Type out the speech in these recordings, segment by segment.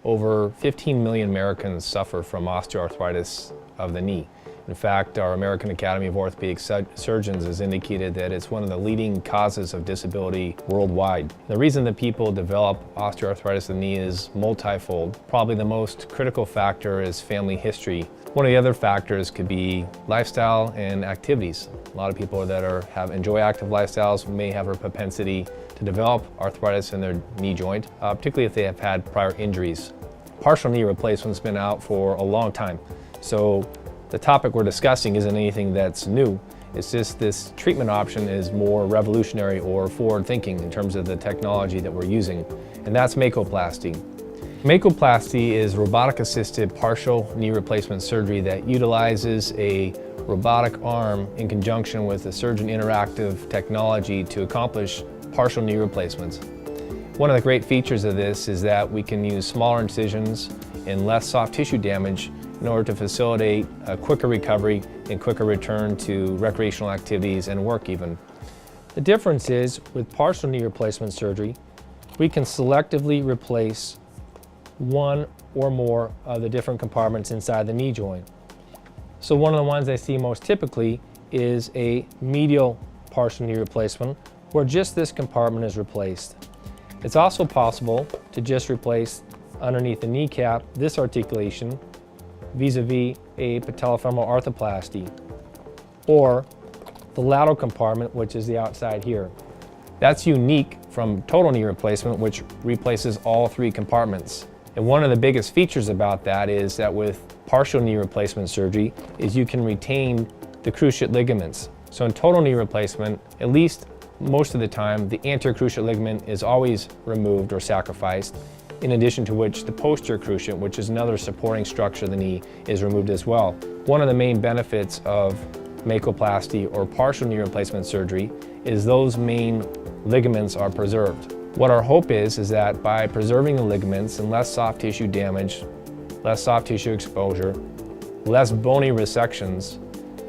over 15 million Americans suffer from osteoarthritis of the knee. In fact, our American Academy of Orthopedic Surgeons has indicated that it's one of the leading causes of disability worldwide. The reason that people develop osteoarthritis of the knee is multifold. Probably the most critical factor is family history. One of the other factors could be lifestyle and activities. A lot of people that enjoy active lifestyles may have a propensity to develop arthritis in their knee joint, particularly if they have had prior injuries. Partial knee replacement's been out for a long time, so the topic we're discussing isn't anything that's new. It's just this treatment option is more revolutionary or forward-thinking in terms of the technology that we're using, and that's MAKOplasty. MAKOplasty is robotic-assisted partial knee replacement surgery that utilizes a robotic arm in conjunction with a surgeon interactive technology to accomplish partial knee replacements. One of the great features of this is that we can use smaller incisions and less soft tissue damage in order to facilitate a quicker recovery and quicker return to recreational activities and work even. The difference is, with partial knee replacement surgery, we can selectively replace one or more of the different compartments inside the knee joint. So one of the ones I see most typically is a medial partial knee replacement, where just this compartment is replaced. It's also possible to just replace underneath the kneecap this articulation vis-a-vis a patellofemoral arthroplasty, or the lateral compartment, which is the outside here. That's unique from total knee replacement, which replaces all three compartments. And one of the biggest features about that is that with partial knee replacement surgery is you can retain the cruciate ligaments. So in total knee replacement, at least most of the time, the anterior cruciate ligament is always removed or sacrificed, in addition to which the posterior cruciate, which is another supporting structure of the knee, is removed as well. One of the main benefits of MAKOplasty or partial knee replacement surgery is those main ligaments are preserved. What our hope is that by preserving the ligaments and less soft tissue damage, less soft tissue exposure, less bony resections,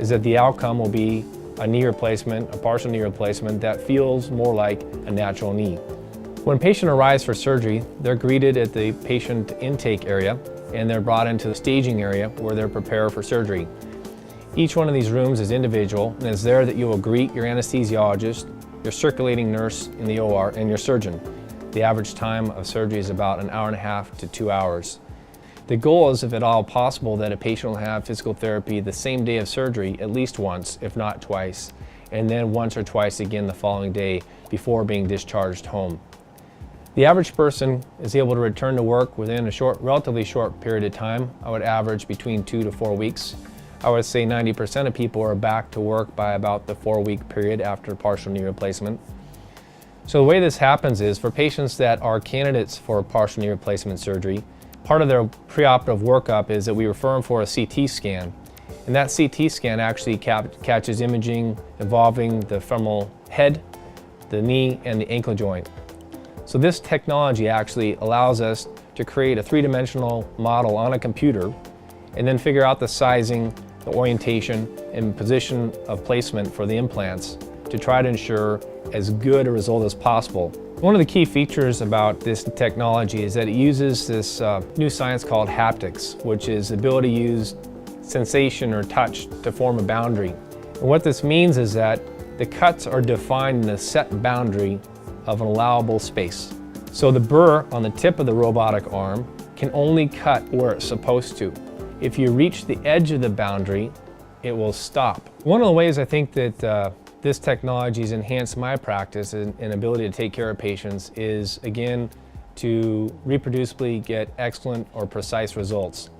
is that the outcome will be a knee replacement, a partial knee replacement that feels more like a natural knee. When a patient arrives for surgery, they're greeted at the patient intake area and they're brought into the staging area where they're prepared for surgery. Each one of these rooms is individual, and it's there that you will greet your anesthesiologist, your circulating nurse in the OR, and your surgeon. The average time of surgery is about 1.5 hours to 2 hours. The goal is, if at all possible, that a patient will have physical therapy the same day of surgery at least once, if not twice, and then once or twice again the following day before being discharged home. The average person is able to return to work within a relatively short period of time. I would average between 2 to 4 weeks. I would say 90% of people are back to work by about the 4-week period after partial knee replacement. So the way this happens is, for patients that are candidates for partial knee replacement surgery, part of their preoperative workup is that we refer them for a CT scan. And that CT scan actually catches imaging involving the femoral head, the knee, and the ankle joint. So this technology actually allows us to create a three-dimensional model on a computer and then figure out the sizing, the orientation, and position of placement for the implants to try to ensure as good a result as possible. One of the key features about this technology is that it uses this new science called haptics, which is the ability to use sensation or touch to form a boundary. And what this means is that the cuts are defined in a set boundary of an allowable space. So the burr on the tip of the robotic arm can only cut where it's supposed to. If you reach the edge of the boundary, it will stop. One of the ways I think that this technology has enhanced my practice and ability to take care of patients is, again, to reproducibly get excellent or precise results.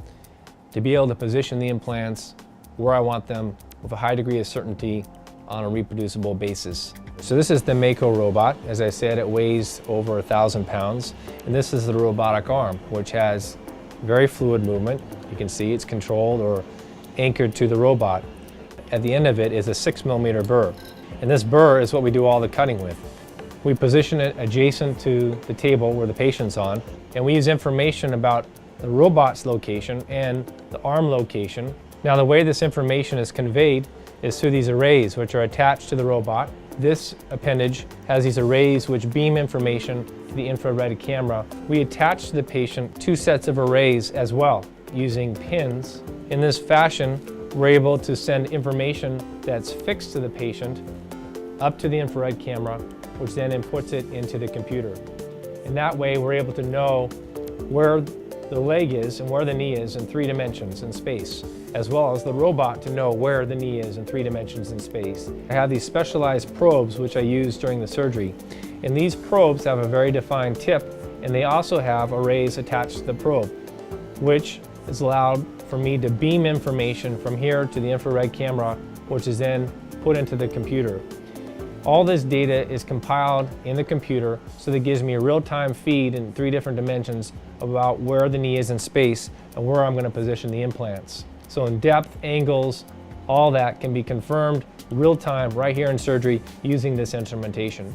To be able to position the implants where I want them with a high degree of certainty on a reproducible basis. So this is the Mako robot. As I said, it weighs over 1,000 pounds. And this is the robotic arm, which has very fluid movement. You can see it's controlled or anchored to the robot. At the end of it is a 6mm burr. And this burr is what we do all the cutting with. We position it adjacent to the table where the patient's on, and we use information about the robot's location and the arm location. Now, the way this information is conveyed is through these arrays, which are attached to the robot, This appendage has these arrays which beam information to the infrared camera. We attach to the patient 2 sets of arrays as well using pins. In this fashion, we're able to send information that's fixed to the patient up to the infrared camera, which then inputs it into the computer. In that way, we're able to know where the leg is and where the knee is in 3 dimensions in space, as well as the robot to know where the knee is in 3 dimensions in space. I have these specialized probes which I use during the surgery, and these probes have a very defined tip, and they also have arrays attached to the probe, which is allowed for me to beam information from here to the infrared camera, which is then put into the computer. All this data is compiled in the computer, so that gives me a real-time feed in 3 different dimensions about where the knee is in space and where I'm going to position the implants. So in depth, angles, all that can be confirmed real-time right here in surgery using this instrumentation.